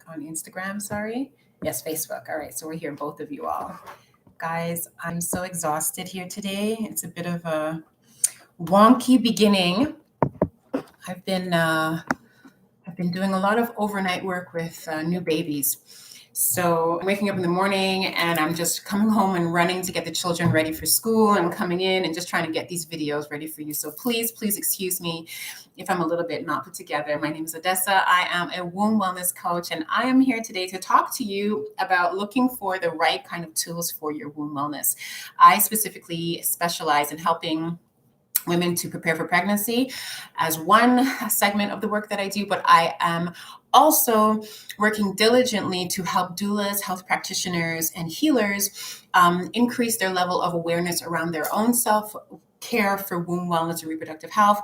on Instagram, sorry. Yes, Facebook. All right, so we're here, both of you all. Guys, I'm so exhausted here today. It's a bit of a wonky beginning. I've been uh, I've been doing a lot of overnight work with new babies. So I'm waking up in the morning and I'm just coming home and running to get the children ready for school and coming in and just trying to get these videos ready for you. So please excuse me if I'm a little bit not put together. My name is Odessa. I am a womb wellness coach, and I am here today to talk to you about looking for the right kind of tools for your womb wellness. I specifically specialize in helping women to prepare for pregnancy as one segment of the work that I do, but I am also working diligently to help doulas, health practitioners, and healers increase their level of awareness around their own self care for womb wellness and reproductive health,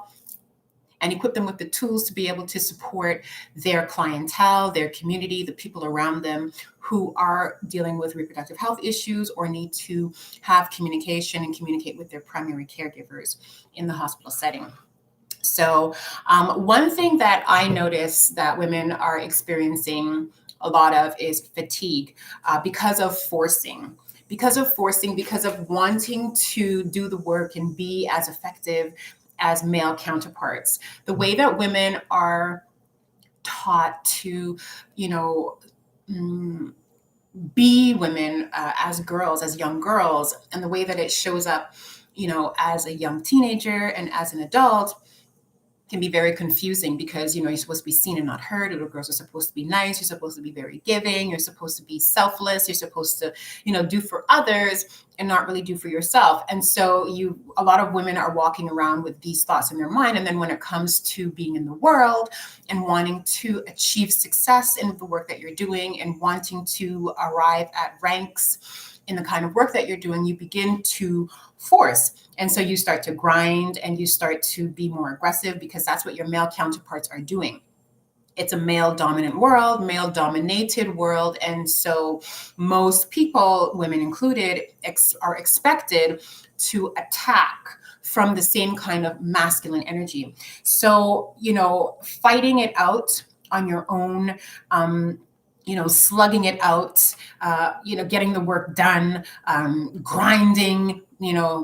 and equip them with the tools to be able to support their clientele, their community, the people around them who are dealing with reproductive health issues or need to have communication and communicate with their primary caregivers in the hospital setting. So one thing that I notice that women are experiencing a lot of is fatigue because of forcing. Because of wanting to do the work and be as effective as male counterparts. The way that women are taught to, you know, be women as girls, as young girls, and the way that it shows up, as a young teenager and as an adult can be very confusing because, you're supposed to be seen and not heard. Little girls are supposed to be nice. You're supposed to be very giving. You're supposed to be selfless. You're supposed to, do for others and not really do for yourself. And so a lot of women are walking around with these thoughts in their mind. And then when it comes to being in the world and wanting to achieve success in the work that you're doing and wanting to arrive at ranks in the kind of work that you're doing, you begin to force. And so you start to grind and you start to be more aggressive because that's what your male counterparts are doing. It's a male dominant world, male dominated world. And so most people, women included, are expected to attack from the same kind of masculine energy. So, fighting it out on your own, slugging it out, getting the work done, grinding,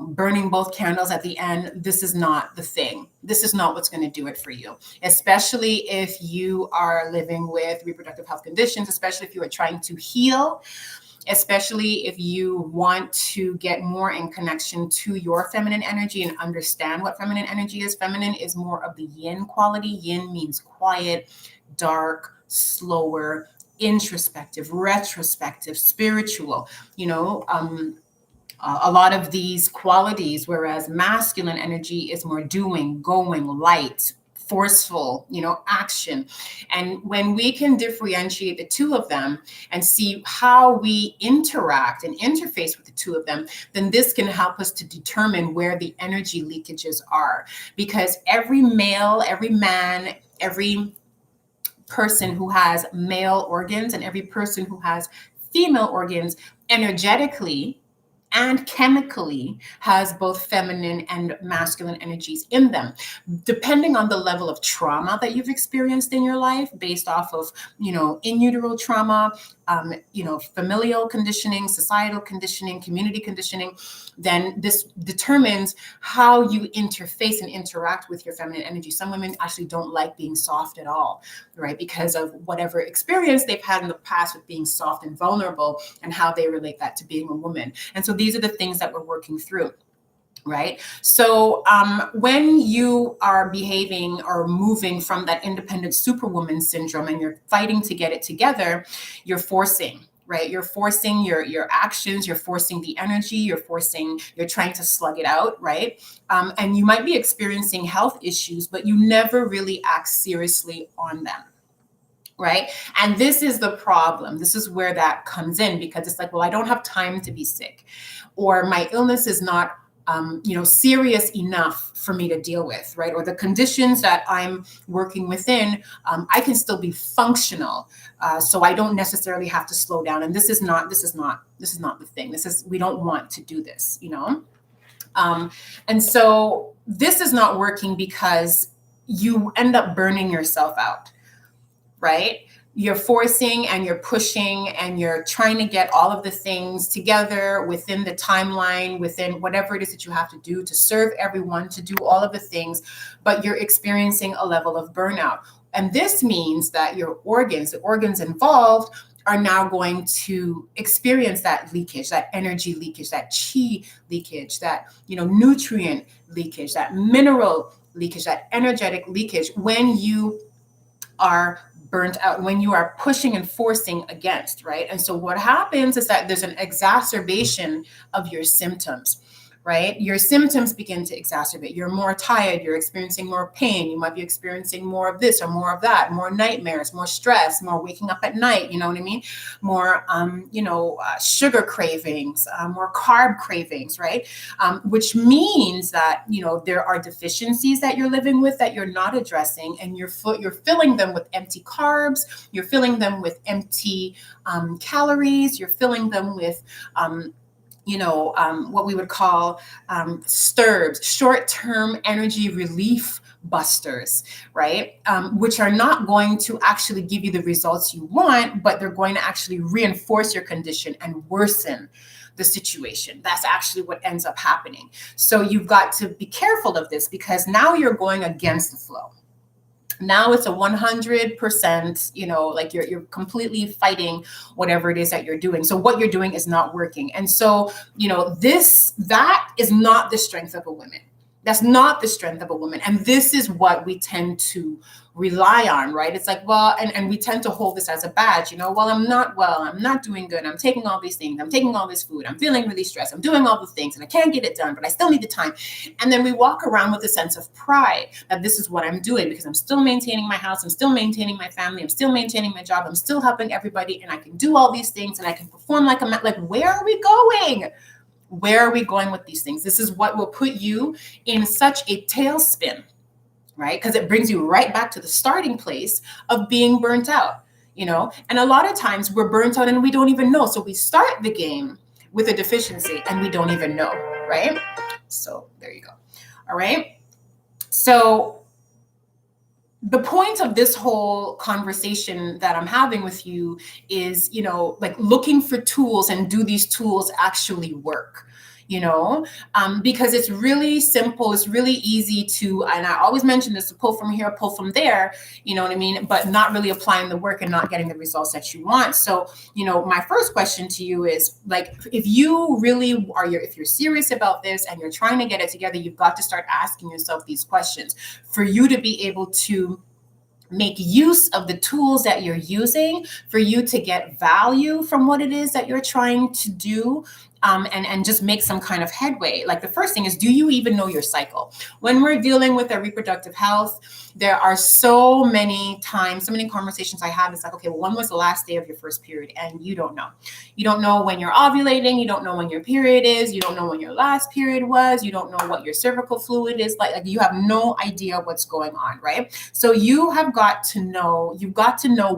burning both candles at the end. This is not the thing. This is not what's going to do it for you, especially if you are living with reproductive health conditions, especially if you are trying to heal, especially if you want to get more in connection to your feminine energy and understand what feminine energy is. Feminine is more of the yin quality. Yin means quiet, dark, slower, introspective, retrospective, spiritual, a lot of these qualities, whereas masculine energy is more doing, going, light, forceful, action. And when we can differentiate the two of them and see how we interact and interface with the two of them, then this can help us to determine where the energy leakages are. Because every male, every man, every person who has male organs and every person who has female organs energetically and chemically has both feminine and masculine energies in them, depending on the level of trauma that you've experienced in your life, based off of, in utero trauma, familial conditioning, societal conditioning, community conditioning. Then this determines how you interface and interact with your feminine energy. Some women actually don't like being soft at all, right? Because of whatever experience they've had in the past with being soft and vulnerable and how they relate that to being a woman. And so these are the things that we're working through. Right. So when you are behaving or moving from that independent superwoman syndrome and you're fighting to get it together, you're forcing. Right. You're forcing your actions. You're forcing the energy. You're trying to slug it out. Right. And you might be experiencing health issues, but you never really act seriously on them. Right. And this is the problem. This is where that comes in, because it's like, well, I don't have time to be sick, or my illness is not serious enough for me to deal with, right? Or the conditions that I'm working within, I can still be functional. So I don't necessarily have to slow down. And this is not the thing. We don't want to do this, and so this is not working because you end up burning yourself out, right? you're forcing and you're pushing and you're trying to get all of the things together within the timeline, within whatever it is that you have to do to serve everyone, to do all of the things, but you're experiencing a level of burnout. And this means that your organs, the organs involved, are now going to experience that leakage, that energy leakage, that chi leakage, that, nutrient leakage, that mineral leakage, that energetic leakage when you are burnt out, when you are pushing and forcing against, right? And so what happens is that there's an exacerbation of your symptoms, right? Your symptoms begin to exacerbate. You're more tired, you're experiencing more pain, you might be experiencing more of this or more of that, more nightmares, more stress, more waking up at night, you know what I mean? More, sugar cravings, more carb cravings, right? Which means that, there are deficiencies that you're living with that you're not addressing, and you're filling them with empty carbs, you're filling them with empty calories, you're filling them with, what we would call STIRBs, short-term energy relief busters, right? Which are not going to actually give you the results you want, but they're going to actually reinforce your condition and worsen the situation. That's actually what ends up happening. So you've got to be careful of this, because now you're going against the flow. Now it's a 100%, like you're completely fighting whatever it is that you're doing. So what you're doing is not working. And so, that is not the strength of a woman. That's not the strength of a woman. And this is what we tend to rely on, right? It's like, well, and we tend to hold this as a badge, I'm not doing good. I'm taking all these things. I'm taking all this food. I'm feeling really stressed. I'm doing all the things and I can't get it done, but I still need the time. And then we walk around with a sense of pride that this is what I'm doing because I'm still maintaining my house. I'm still maintaining my family. I'm still maintaining my job. I'm still helping everybody. And I can do all these things and I can perform like where are we going? Where are we going with these things? This is what will put you in such a tailspin, right? Because it brings you right back to the starting place of being burnt out, and a lot of times we're burnt out and we don't even know. So we start the game with a deficiency and we don't even know, right? So there you go. All right. So the point of this whole conversation that I'm having with you is, looking for tools, and do these tools actually work? Because it's really simple. It's really easy to, and I always mention this, to pull from here, pull from there, you know what I mean? But not really applying the work and not getting the results that you want. So, my first question to you is, if you really are, if you're serious about this and you're trying to get it together, you've got to start asking yourself these questions for you to be able to make use of the tools that you're using, for you to get value from what it is that you're trying to do, and just make some kind of headway. Like, the first thing is, do you even know your cycle? When we're dealing with our reproductive health, there are so many times, so many conversations I have. It's like, okay, well, when was the last day of your first period? And you don't know. You don't know when you're ovulating. You don't know when your period is. You don't know when your last period was. You don't know what your cervical fluid is like. You have no idea what's going on, right? So you've got to know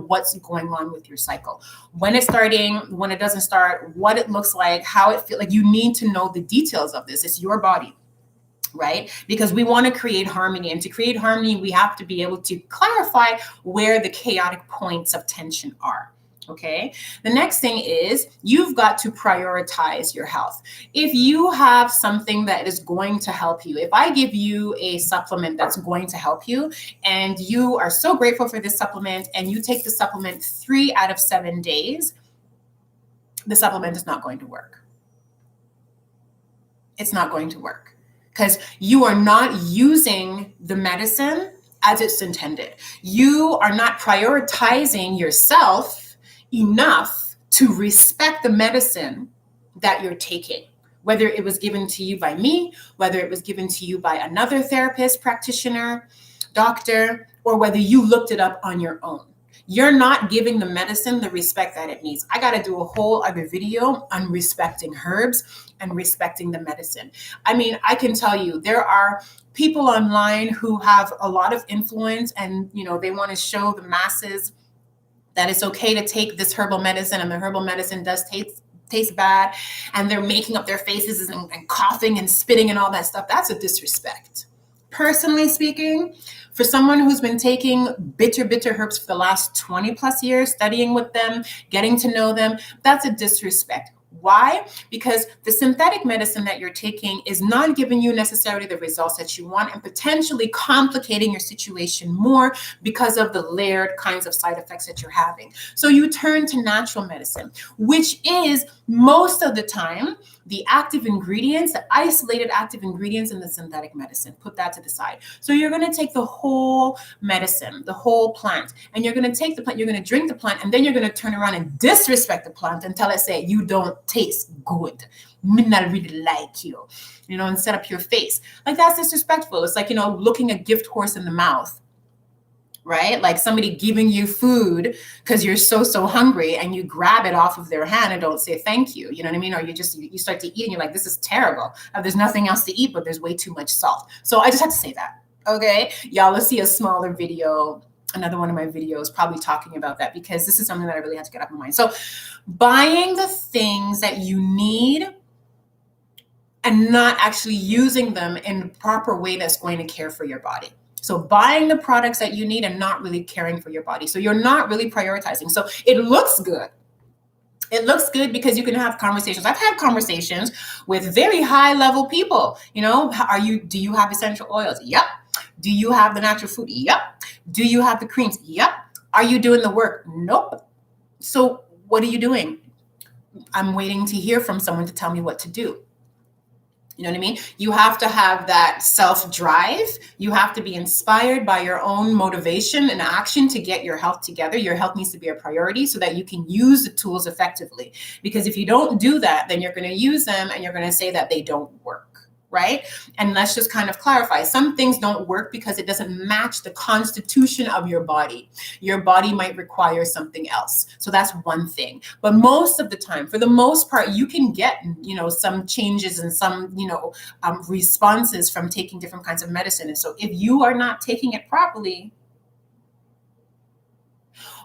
what's going on with your cycle. When it's starting, when it doesn't start, what it looks like, how it feels. Like, you need to know the details of this. It's your body, right? Because we want to create harmony. And to create harmony, we have to be able to clarify where the chaotic points of tension are. Okay. The next thing is, you've got to prioritize your health. If you have something that is going to help you, if I give you a supplement that's going to help you, and you are so grateful for this supplement, and you take the supplement 3 out of 7 days, the supplement is not going to work. It's not going to work, because you are not using the medicine as it's intended. You are not prioritizing yourself enough to respect the medicine that you're taking, whether it was given to you by me, whether it was given to you by another therapist, practitioner, doctor, or whether you looked it up on your own. You're not giving the medicine the respect that it needs. I got to do a whole other video on respecting herbs and respecting the medicine. I mean, I can tell you, there are people online who have a lot of influence, and, they want to show the masses that it's okay to take this herbal medicine, and the herbal medicine does taste bad, and they're making up their faces and coughing and spitting and all that stuff. That's a disrespect. personally speaking, for someone who's been taking bitter herbs for the last 20 plus years, studying with them, getting to know them, that's a disrespect. Why? Because the synthetic medicine that you're taking is not giving you necessarily the results that you want and potentially complicating your situation more because of the layered kinds of side effects that you're having. So you turn to natural medicine, which is most of the time the active ingredients, the isolated active ingredients in the synthetic medicine. Put that to the side. So you're going to take the whole medicine, the whole plant, and you're going to take the plant, you're going to drink the plant, and then you're going to turn around and disrespect the plant and tell it, say, you don't taste good. Me not really like you, and set up your face. Like, that's disrespectful. It's like, looking a gift horse in the mouth. Right? Like somebody giving you food because you're so hungry and you grab it off of their hand and don't say thank you. You know what I mean? Or you start to eat and you're like, this is terrible. There's nothing else to eat, but there's way too much salt. So I just had to say that. Okay. Y'all, let's see a smaller video. Another one of my videos probably talking about that, because this is something that I really had to get off my mind. So buying the things that you need and not actually using them in the proper way that's going to care for your body. So buying the products that you need and not really caring for your body. So you're not really prioritizing. So it looks good. It looks good because you can have conversations. I've had conversations with very high level people. Do you have essential oils? Yep. Do you have the natural food? Yep. Do you have the creams? Yep. Are you doing the work? Nope. So what are you doing? I'm waiting to hear from someone to tell me what to do. You know what I mean? You have to have that self-drive. You have to be inspired by your own motivation and action to get your health together. Your health needs to be a priority so that you can use the tools effectively. Because if you don't do that, then you're going to use them and you're going to say that they don't work. Right? And let's just kind of clarify. Some things don't work because it doesn't match the constitution of your body. Your body might require something else. So that's one thing. But most of the time, for the most part, you can get, some changes and some, responses from taking different kinds of medicine. And so if you are not taking it properly,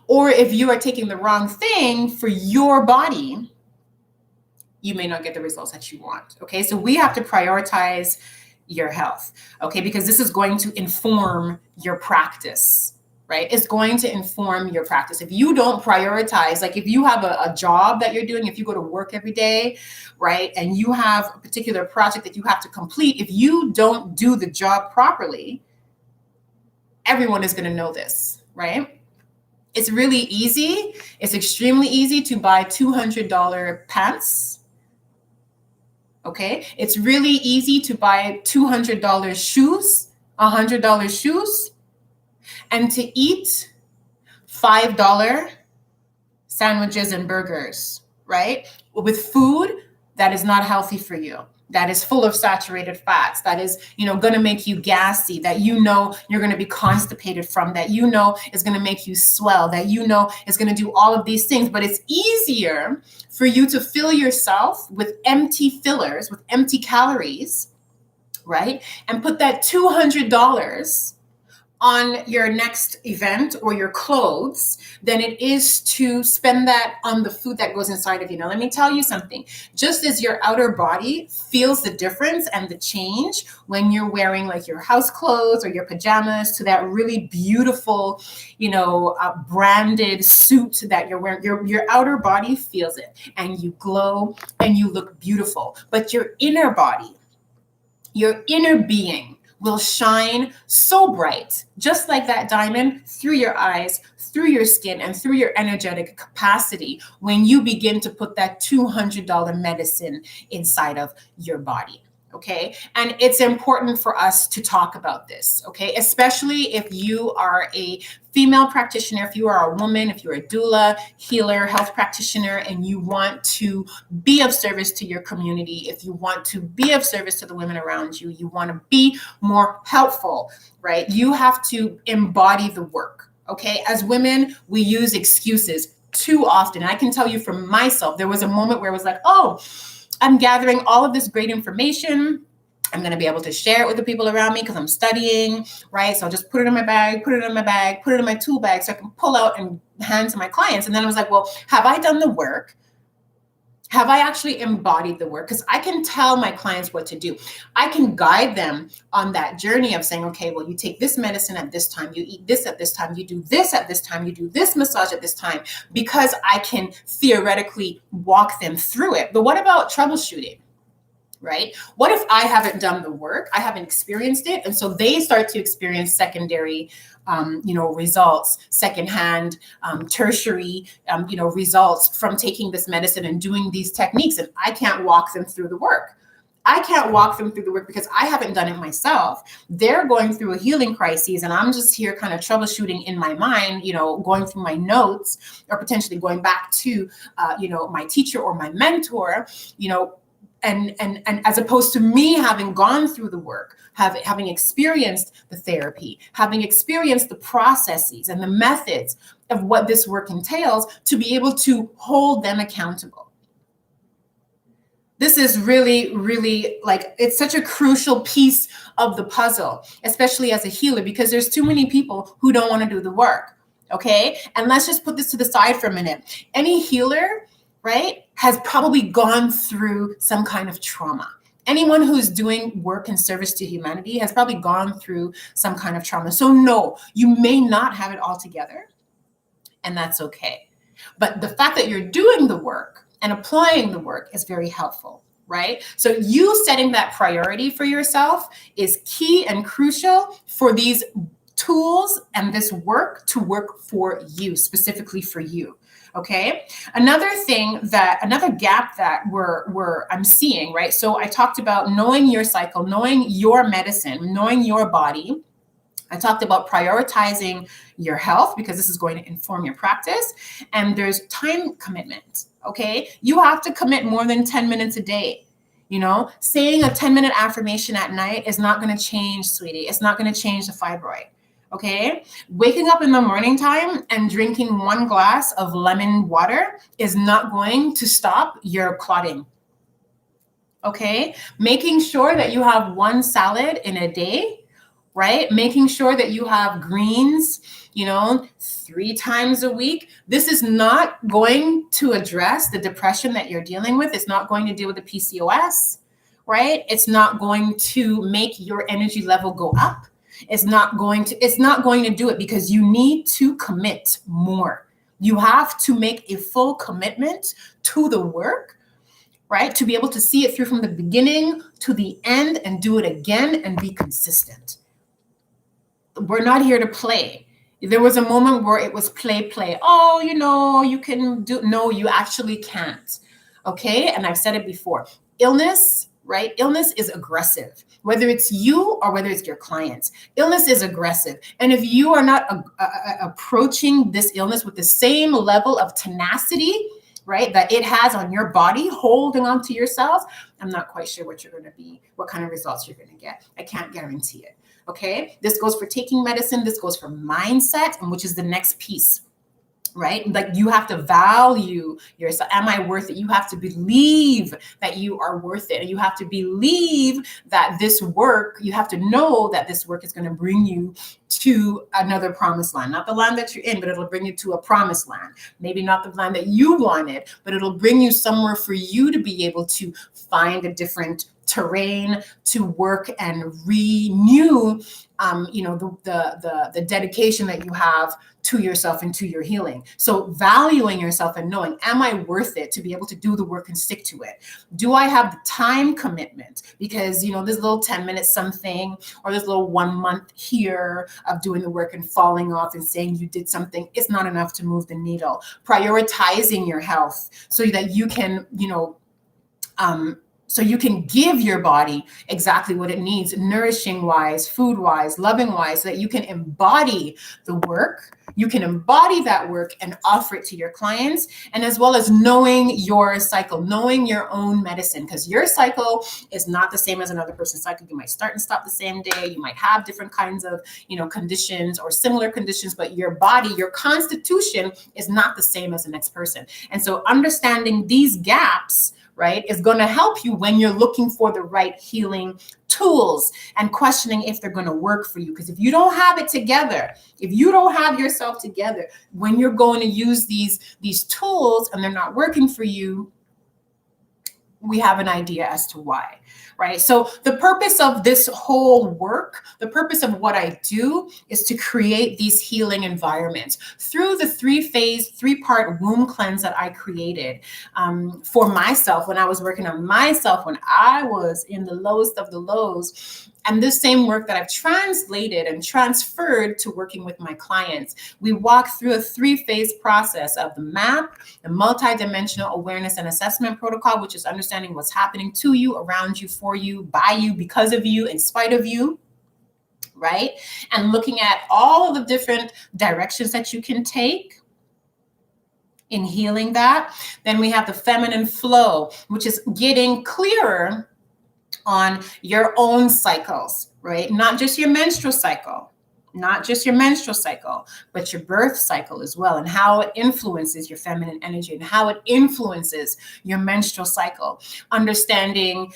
or if you are taking the wrong thing for your body, you may not get the results that you want. Okay. So we have to prioritize your health. Okay. Because this is going to inform your practice, right? It's going to inform your practice. If you don't prioritize, like if you have a job that you're doing, if you go to work every day, right? And you have a particular project that you have to complete, if you don't do the job properly, everyone is going to know this, right? It's really easy. It's extremely easy to buy $200 pants. Okay. It's really easy to buy $200 shoes, $100 shoes, and to eat $5 sandwiches and burgers, right? With food that is not healthy for you, that is full of saturated fats, that is, going to make you gassy, that you're going to be constipated from, that is going to make you swell, that is going to do all of these things. But it's easier for you to fill yourself with empty fillers, with empty calories, right? And put that $200 on your next event or your clothes than it is to spend that on the food that goes inside of you. Now, let me tell you something. Just as your outer body feels the difference and the change when you're wearing like your house clothes or your pajamas to that really beautiful, branded suit that you're wearing, your outer body feels it and you glow and you look beautiful. But your inner body, your inner being, will shine so bright, just like that diamond, through your eyes, through your skin, and through your energetic capacity when you begin to put that $200 medicine inside of your body. Okay. And it's important for us to talk about this. Okay. Especially if you are a female practitioner, if you are a woman, if you're a doula, healer, health practitioner, and you want to be of service to your community, if you want to be of service to the women around you, you want to be more helpful, right? You have to embody the work. Okay. As women, we use excuses too often. I can tell you from myself, there was a moment where it was like, oh, I'm gathering all of this great information. I'm going to be able to share it with the people around me because I'm studying, right? So I'll just put it in my bag, put it in my tool bag so I can pull out and hand to my clients. And then I was like, well, have I done the work? Have I actually embodied the work? Because I can tell my clients what to do. I can guide them on that journey of saying, okay, well, you take this medicine at this time, you eat this at this time, you do this at this time, you do this massage at this time, because I can theoretically walk them through it. But what about troubleshooting? Right? What if I haven't done the work? I haven't experienced it. And so they start to experience secondary, results, secondhand, tertiary, results from taking this medicine and doing these techniques. And I can't walk them through the work. I can't walk them through the work because I haven't done it myself. They're going through a healing crisis, and I'm just here kind of troubleshooting in my mind, going through my notes, or potentially going back to, my teacher or my mentor, and as opposed to me having gone through the work, having experienced the therapy, having experienced the processes and the methods of what this work entails, to be able to hold them accountable. This is really, really, like, it's such a crucial piece of the puzzle, especially as a healer, because there's too many people who don't want to do the work. Okay. And let's just put this to the side for a minute. Any healer, right, has probably gone through some kind of trauma. Anyone who's doing work in service to humanity has probably gone through some kind of trauma. So no, you may not have it all together, and that's okay. But the fact that you're doing the work and applying the work is very helpful, right? So you setting that priority for yourself is key and crucial for these tools and this work to work for you, specifically for you. Okay. Another gap that I'm seeing, right? So I talked about knowing your cycle, knowing your medicine, knowing your body. I talked about prioritizing your health, because this is going to inform your practice. And there's time commitment. Okay. You have to commit more than 10 minutes a day. Saying a 10-minute affirmation at night is not going to change, sweetie. It's not going to change the fibroid. Okay. Waking up in the morning time and drinking 1 glass of lemon water is not going to stop your clotting. Okay. Making sure that you have 1 salad in a day, right? Making sure that you have greens, 3 times a week. This is not going to address the depression that you're dealing with. It's not going to deal with the PCOS, right? It's not going to make your energy level go up. It's not going to do it, because you need to commit more. You have to make a full commitment to the work, right? To be able to see it through from the beginning to the end and do it again and be consistent. We're not here to play. There was a moment where it was play. Oh, you can do. No, you actually can't. Okay. And I've said it before. Illness, right? Illness is aggressive. Whether it's you or whether it's your clients, illness is aggressive. And if you are not approaching this illness with the same level of tenacity, right, that it has on your body, holding on to yourself, I'm not quite sure what kind of results you're going to get. I can't guarantee it. Okay. This goes for taking medicine. This goes for mindset, and which is the next piece. Right? Like, you have to value yourself. Am I worth it? You have to believe that you are worth it. And you have to believe that you have to know that this work is going to bring you to another promised land. Not the land that you're in, but it'll bring you to a promised land. Maybe not the land that you wanted, but it'll bring you somewhere for you to be able to find a different terrain to work and renew, the dedication that you have to yourself and to your healing. So valuing yourself and knowing, am I worth it to be able to do the work and stick to it? Do I have the time commitment? Because, this little 10 minutes something, or this little 1 month here of doing the work and falling off and saying you did something, is not enough to move the needle. Prioritizing your health so that you can, so you can give your body exactly what it needs, nourishing wise, food wise, loving wise, so that you can embody the work. You can embody that work and offer it to your clients, and as well as knowing your cycle, knowing your own medicine, because your cycle is not the same as another person's cycle. You might start and stop the same day. You might have different kinds of, conditions or similar conditions, but your body, your constitution is not the same as the next person. And so understanding these gaps, right, is going to help you when you're looking for the right healing tools and questioning if they're going to work for you. Because if you don't have it together, if you don't have yourself together, when you're going to use these tools and they're not working for you, we have an idea as to why, right? So the purpose of this whole work, the purpose of what I do is to create these healing environments through the three-part womb cleanse that I created for myself when I was working on myself, when I was in the lowest of the lows. And this same work that I've translated and transferred to working with my clients. We walk through a 3-phase process of the MAP, the multidimensional awareness and assessment protocol, which is understanding what's happening to you, around you, for you, by you, because of you, in spite of you, right? And looking at all of the different directions that you can take in healing that. Then we have the feminine flow, which is getting clearer on your own cycles, right? Not just your menstrual cycle, but your birth cycle as well, and how it influences your feminine energy and how it influences your menstrual cycle. Understanding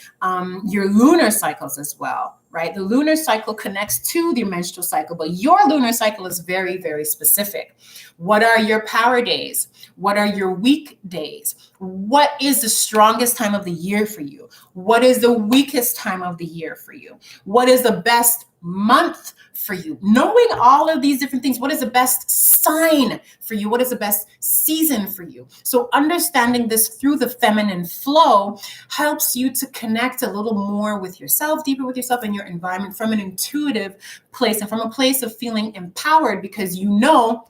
your lunar cycles as well, right? The lunar cycle connects to the menstrual cycle, but your lunar cycle is very, very specific. What are your power days? What are your weak days? What is the strongest time of the year for you? What is the weakest time of the year for you? What is the best month for you? Knowing all of these different things, what is the best sign for you? What is the best season for you? So understanding this through the feminine flow helps you to connect a little more with yourself, deeper with yourself and your environment from an intuitive place and from a place of feeling empowered, because you know,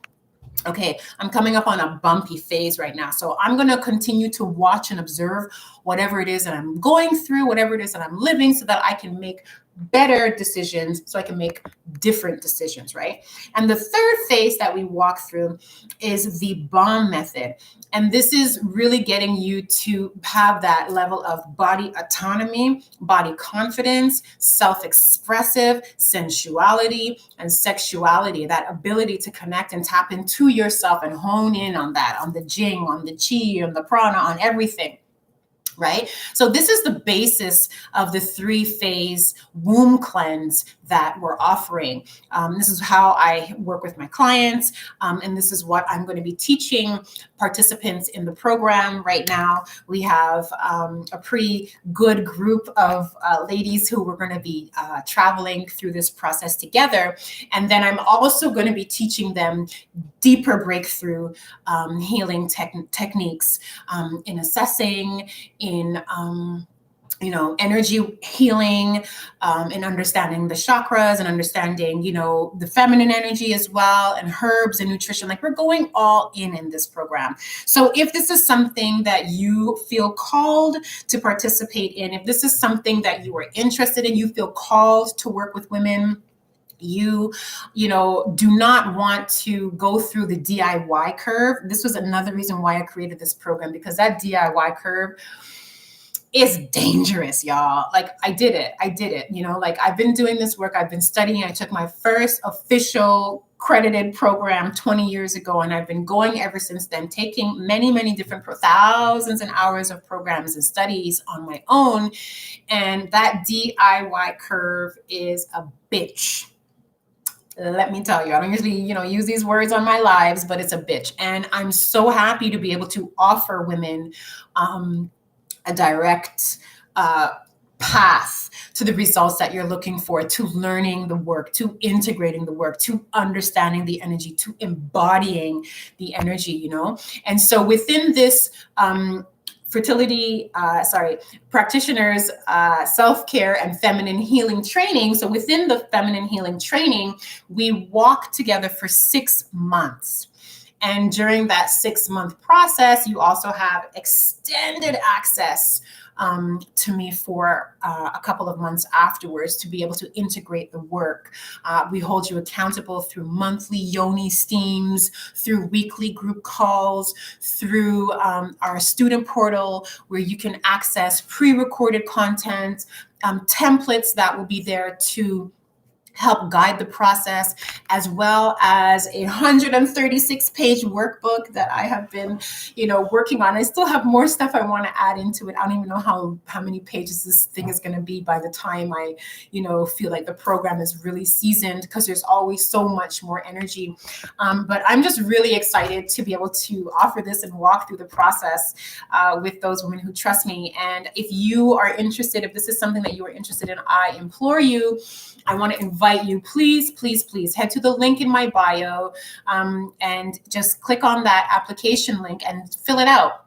okay, I'm coming up on a bumpy phase right now. So I'm going to continue to watch and observe whatever it is that I'm going through, whatever it is that I'm living, so that I can make better decisions, so I can make different decisions, right? And the third phase that we walk through is the BOM method. And this is really getting you to have that level of body autonomy, body confidence, self-expressive sensuality and sexuality, that ability to connect and tap into yourself and hone in on that, on the jing, on the chi, on the prana, on everything. Right? So this is the basis of the 3-phase womb cleanse that we're offering. This is how I work with my clients. And this is what I'm going to be teaching participants in the program right now. We have a pretty good group of ladies who we're going to be traveling through this process together. And then I'm also going to be teaching them deeper breakthrough healing techniques in assessing, in energy healing, and understanding the chakras, and understanding, the feminine energy as well, and herbs and nutrition. Like, we're going all in this program. So if this is something that you feel called to participate in, if this is something that you are interested in, you feel called to work with women, you do not want to go through the DIY curve. This was another reason why I created this program, because that DIY curve is dangerous, y'all. Like, I did it. I've been doing this work. I've been studying. I took my first official credited program 20 years ago, and I've been going ever since then, taking many, many different thousands and hours of programs and studies on my own. And that DIY curve is a bitch. Let me tell you, I don't usually, use these words on my lives, but it's a bitch. And I'm so happy to be able to offer women a direct path to the results that you're looking for, to learning the work, to integrating the work, to understanding the energy, to embodying the energy, And so within this practitioners self-care and feminine healing training. So within the feminine healing training, we walk together for 6 months. And during that 6-month process, you also have extended access to me for a couple of months afterwards, to be able to integrate the work. We hold you accountable through monthly yoni steams, through weekly group calls, through our student portal, where you can access pre-recorded content, templates that will be there to help guide the process, as well as a 136-page workbook that I have been, working on. I still have more stuff I want to add into it. I don't even know how many pages this thing is going to be by the time I, feel like the program is really seasoned, because there's always so much more energy. But I'm just really excited to be able to offer this and walk through the process with those women who trust me. And if you are interested, if this is something that you are interested in, I implore you, I want to invite you, please, please, please head to the link in my bio and just click on that application link and fill it out,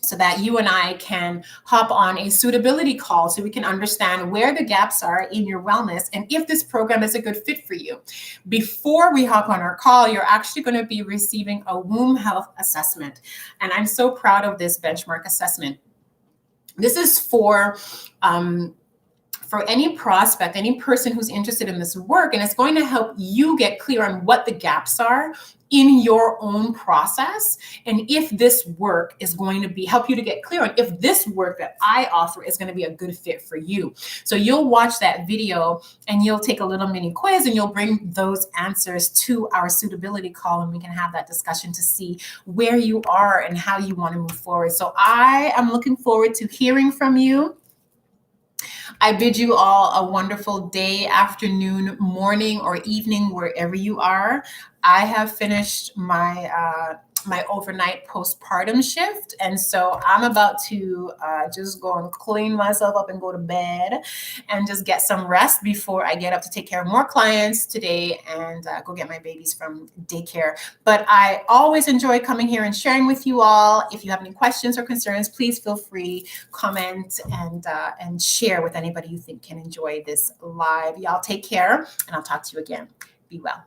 so that you and I can hop on a suitability call so we can understand where the gaps are in your wellness and if this program is a good fit for you. Before we hop on our call, you're actually going to be receiving a womb health assessment. And I'm so proud of this benchmark assessment. This is for any prospect, any person who's interested in this work, and it's going to help you get clear on what the gaps are in your own process, and if this work is going to help you to get clear on if this work that I offer is going to be a good fit for you. So you'll watch that video and you'll take a little mini quiz and you'll bring those answers to our suitability call, and we can have that discussion to see where you are and how you want to move forward. So I am looking forward to hearing from you. I bid you all a wonderful day, afternoon, morning, or evening, wherever you are. I have finished my my overnight postpartum shift, and so I'm about to just go and clean myself up and go to bed and just get some rest before I get up to take care of more clients today and go get my babies from daycare. But I always enjoy coming here and sharing with you all. If you have any questions or concerns, please feel free, comment, and share with anybody you think can enjoy this live. Y'all take care, and I'll talk to you again. Be well.